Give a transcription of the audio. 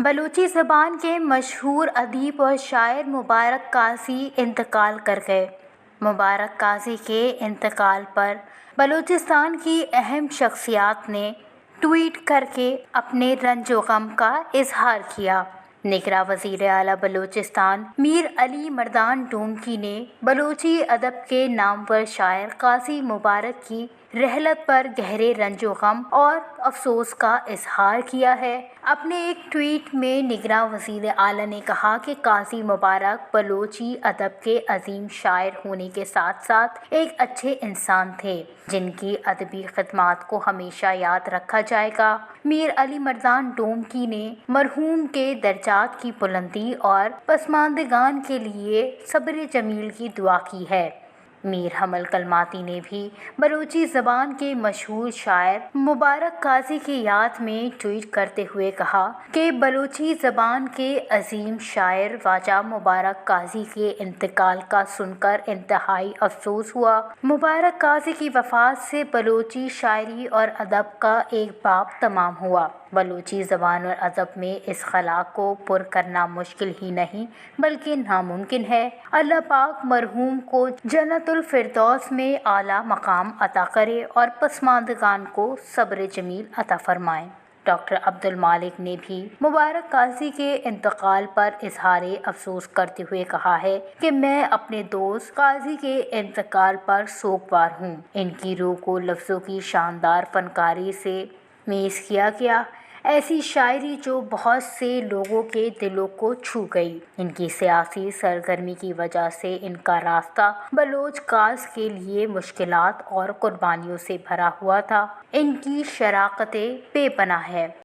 بلوچی زبان کے مشہور ادیب اور شاعر مبارک کاظی انتقال کر گئے۔ مبارک کاظی کے انتقال پر بلوچستان کی اہم شخصیات نے ٹویٹ کر کے اپنے رنج و غم کا اظہار کیا۔ نگراں وزیر اعلیٰ بلوچستان میر علی مردان ڈومکی نے بلوچی ادب کے نامور شاعر قاضی مبارک کی رحلت پر گہرے رنج و غم اور افسوس کا اظہار کیا ہے۔ اپنے ایک ٹویٹ میں نگراں وزیر اعلیٰ نے کہا کہ قاضی مبارک بلوچی ادب کے عظیم شاعر ہونے کے ساتھ ساتھ ایک اچھے انسان تھے، جن کی ادبی خدمات کو ہمیشہ یاد رکھا جائے گا۔ میر علی مردان ڈومکی نے مرحوم کے درجات کی بلندی اور پسماندگان کے لیے صبر جمیل کی دعا کی ہے۔ میر حمل کلماتی نے بھی بلوچی زبان کے مشہور شاعر مبارک کاظی کی یاد میں ٹویٹ کرتے ہوئے کہا کہ بلوچی زبان کے عظیم شاعر خواجہ مبارک کاظی کے انتقال کا سن کر انتہائی افسوس ہوا۔ مبارک کاظی کی وفات سے بلوچی شاعری اور ادب کا ایک باب تمام ہوا۔ بلوچی زبان اور ادب میں اس خلا کو پر کرنا مشکل ہی نہیں بلکہ ناممکن ہے۔ اللہ پاک مرحوم کو جنت الفردوس میں اعلیٰ مقام عطا کرے اور پسماندگان کو صبر جمیل عطا فرمائے۔ ڈاکٹر عبد المالک نے بھی مبارک کاظی کے انتقال پر اظہار افسوس کرتے ہوئے کہا ہے کہ میں اپنے دوست قاضی کے انتقال پر سوگوار ہوں۔ ان کی روح کو لفظوں کی شاندار فنکاری سے میز کیا گیا، ایسی شاعری جو بہت سے لوگوں کے دلوں کو چھو گئی۔ ان کی سیاسی سرگرمی کی وجہ سے ان کا راستہ بلوچ کاز کے لیے مشکلات اور قربانیوں سے بھرا ہوا تھا۔ ان کی شراکت بے پناہ ہے۔